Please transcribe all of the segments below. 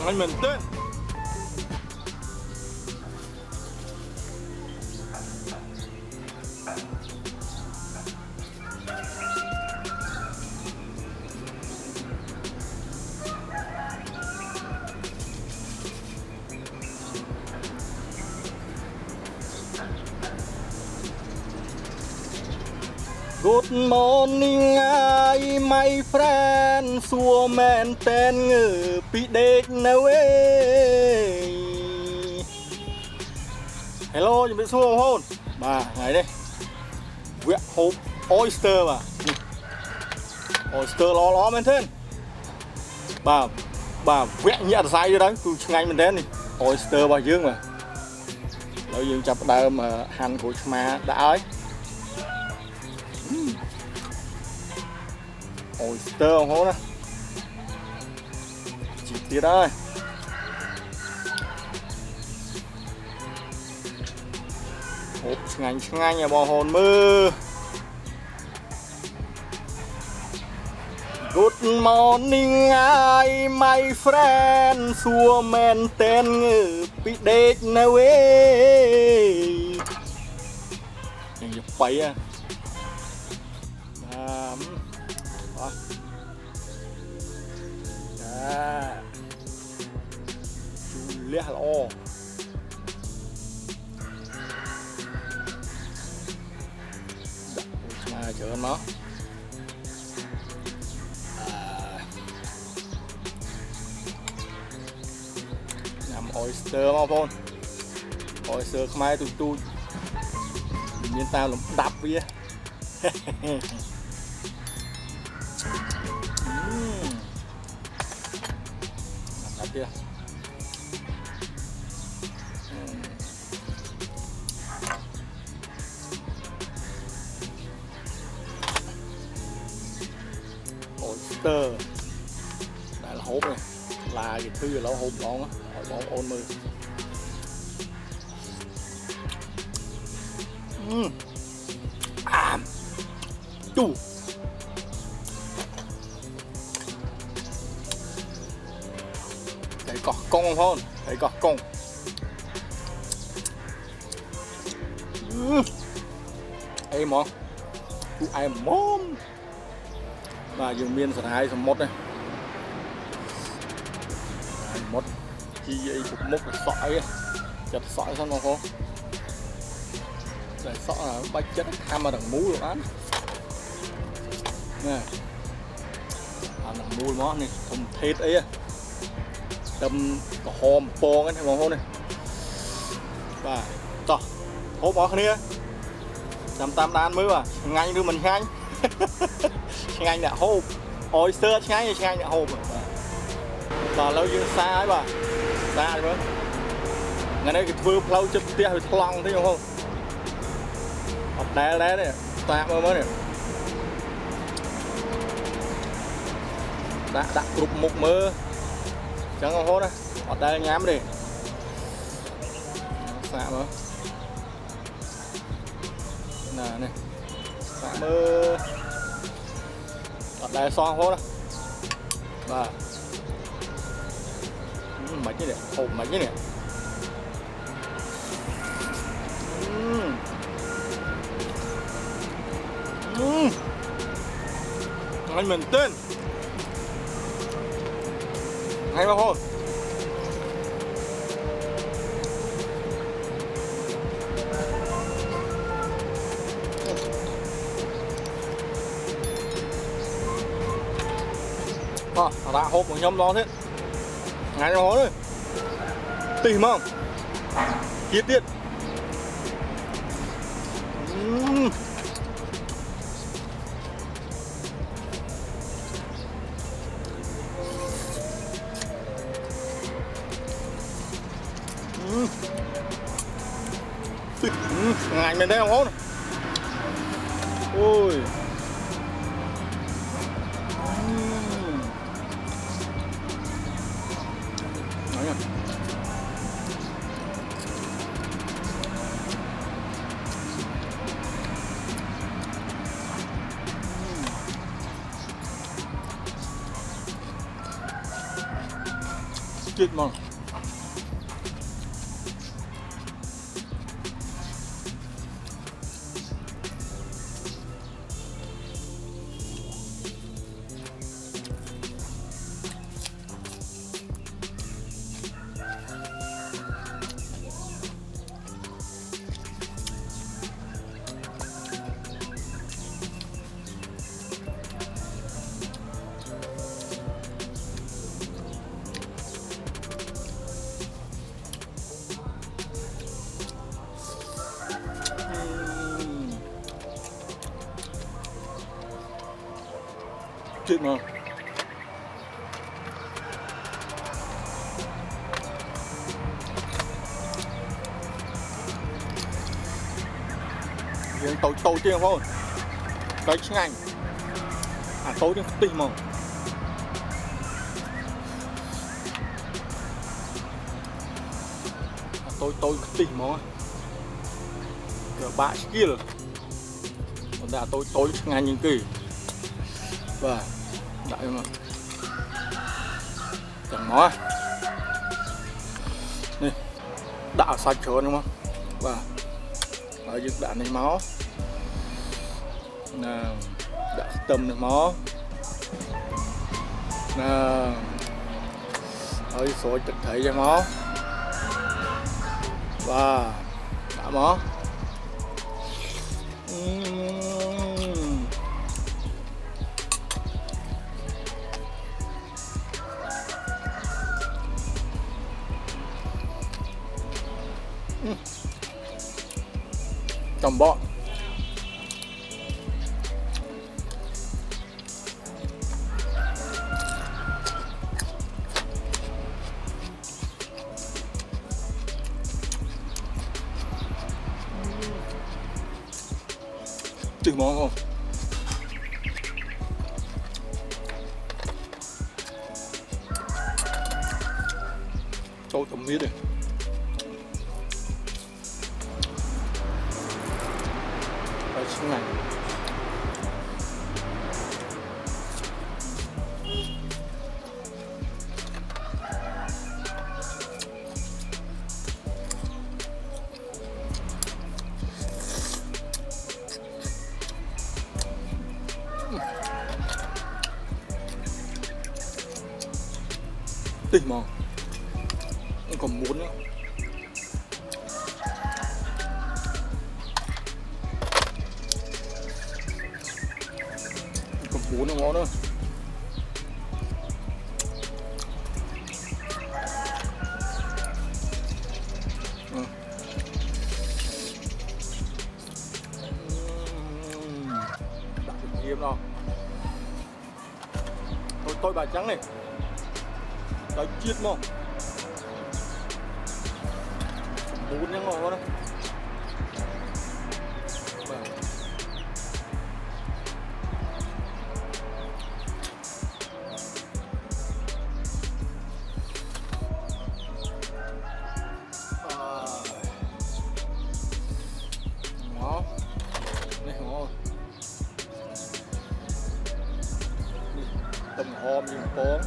Anh mình tên Good morning my friend សួរមែនតែនងើពីដេកនៅឯ Hello ជំរាបសួរបងប្អូនបាទថ្ងៃនេះវគ្គហូប oyster បាទ oyster ល្អមែនទេបាទវគ្គញាក់រស័យទៅគឺឆ្ងាញ់មែនទេនេះ oyster របស់យើងបាទឥឡូវយើងចាប់ផ្ដើមហាន់ក្រូចឆ្មាដាក់ឲ្យoyster បងប្អូនណាជីកទៀតហើយហូបឆ្ងាញ់ឲ្យបងប្អូនមើល Good morning my friend សួរមែនតែនងើពីដេកនៅឯយ៉ាងយកបៃហ៎លះល្អដាក់ឆ្មាច្រើនមកញ៉ាំ oyster មកបង oyster ខ្មែរទូចមានតាមលំដាប់វាដាក់ទៀតដែលហូបនេះឡាគេធឺឥឡូវហូបម្ដងឲ្យបងប្អូនមើលជូត្រីកោះកុងបងប្អូនត្រីកោះកុងអីហ្មងទូអែមមុំបាទយើងមានស្រែសមុទ្រនេះសមុទ្រជីអីពុកមុខសក់អីចិត្តសក់ហ្នឹងបងប្អូនតែសក់បាច់ចិត្តខាំមកដល់មូលបានណែអាដល់មូលមកនេះធំថេតអីដើមក្រហមពងហ្នឹងបងប្អូននេះបាទតោះហូបអស់គ្នាតាមដានមើលបាទឆ្ងាញ់ឬមិនឆ្ងាញ់ឆ្ងាញ់អ្នកហូប oyster ឆ្ងាញ់អ្នកហូបបាទឥឡូវយើងសាហើយបាទសាឲ្យមើលថ្ងៃនេះគេធ្វើផ្លូវចិត្តផ្ទះវាថ្លង់ទេបងប្អូនអត់ដែលនេះសាមើលនេះដាក់គ្រប់មុខមើលអញ្ចឹងបងប្អូនណាអត់ដែលញ៉ាំទេសាមើលណានេះសាមើលអត់ដែលសងបងប្អូនណាបាទមិនទេហូបមិនទេanh mình tên hay không thôi đã hộp một nhóm đó thế ngay cho nó thôi tìm không chi tiết ngành mình đây không hốt ôi chết mà chết mà hiện tôi chứ không thôi tới ngay à tôi chứ tìm mà tôi tìm mà bạn kia rồi còn đã tôi ngay những kỳ và đại mà chẳng nói nè đã sạch trơn đúng không và ở dựng đạn này máu nè đã tâm này máu nè ở số trực thấy cho máu và đã máu Cầm bọn từ món không tôi tầm miết đây này tỉnh mà không còn muốn nữa bún nó ngon nữa đặt nghiêm đâu tôi bà trắng này đấy chiết mà bún nó ngon đó tầm hòm những bóng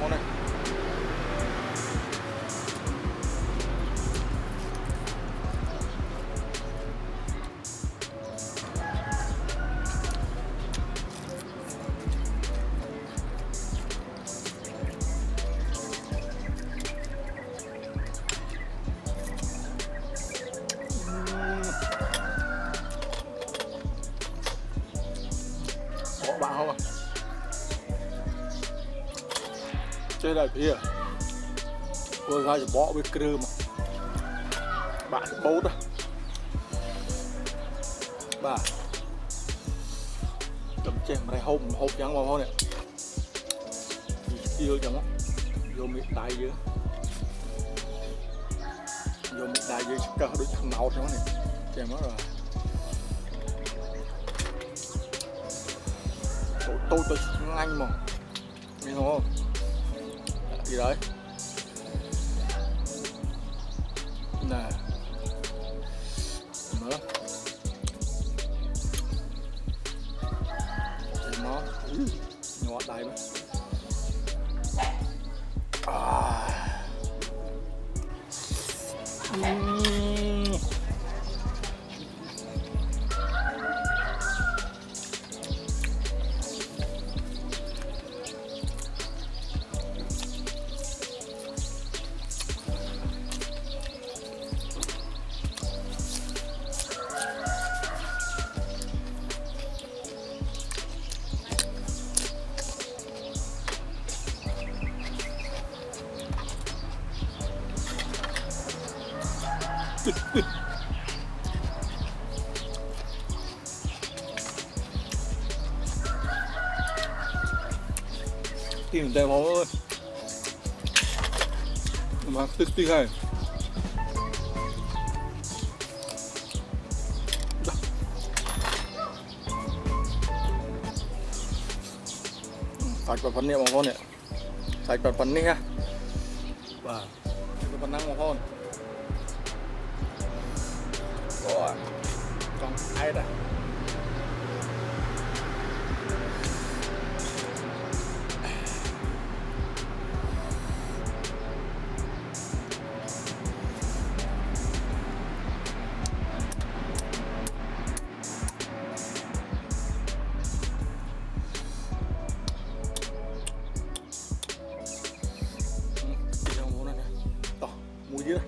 ngon này bạn không à chơi lại kia vừa ra thì bỏ với cơ mà bạn bố đó bà cầm chèm này hộp trắng vào thôi nè tiêu chẳng vô miệng đại dưới cả đôi thằng nào cho nó này chèm nó rồi tôi nhanh mà nghe không gì đấy nè nữa thì nó ngọt đầy mà. Tìm tay máu ơi mà tức tí hay sạch vào phần này mà con này sạch vào phần này ha và cái phần năng mà con rồi trong ai đây mùi gì đây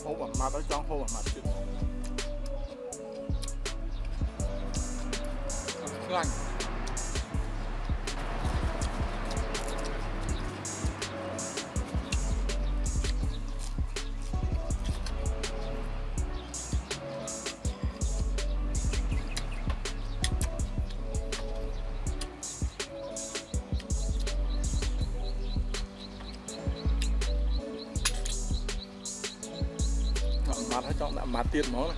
hô bằng mặt ở trong hô bằng mặt chứ ngon mặt ở trong đã mặt tiệt nó này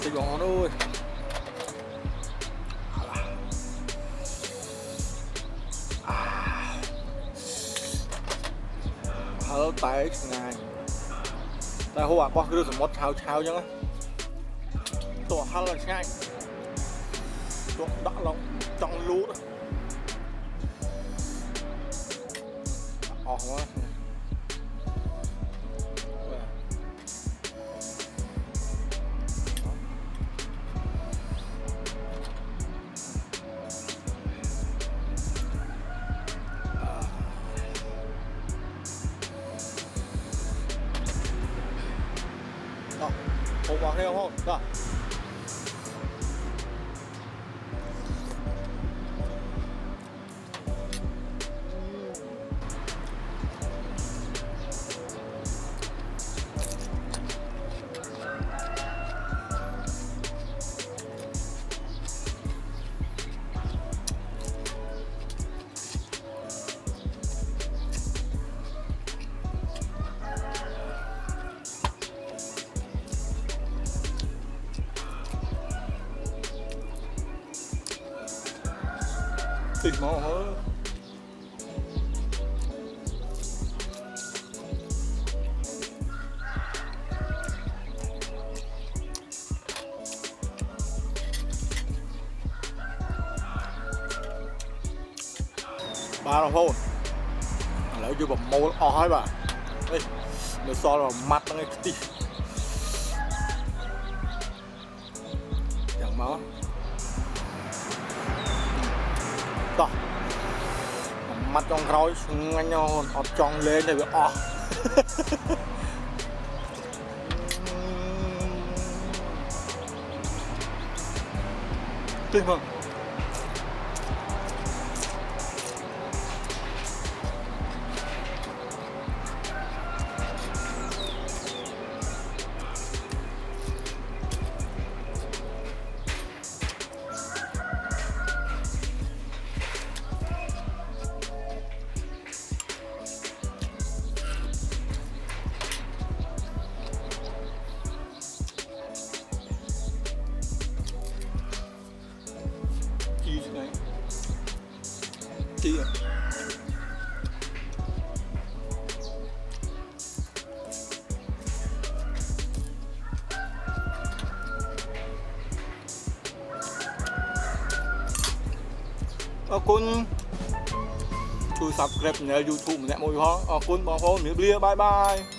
cái giò thôi hở tay ngày tại hôm qua cứ sắm một chào chào chứ tổ hal là ngay tổ đã lòng trong lú đó quá hộp vào theo không? Rồi. Thịt mò hơn ba đồng thôi lấy vô bầm mô hỏi bà Ê, nó so vào mặt nó ngay tí chẳng máu đó mặt trong rối ngay nhau ọt tròn lên thì bị ọ tuyệt vời này chi à con chui subscribe kênh YouTube ម្នាក់មួយផងអរគុណបងប្អូនជំរាបលាបាយបាយ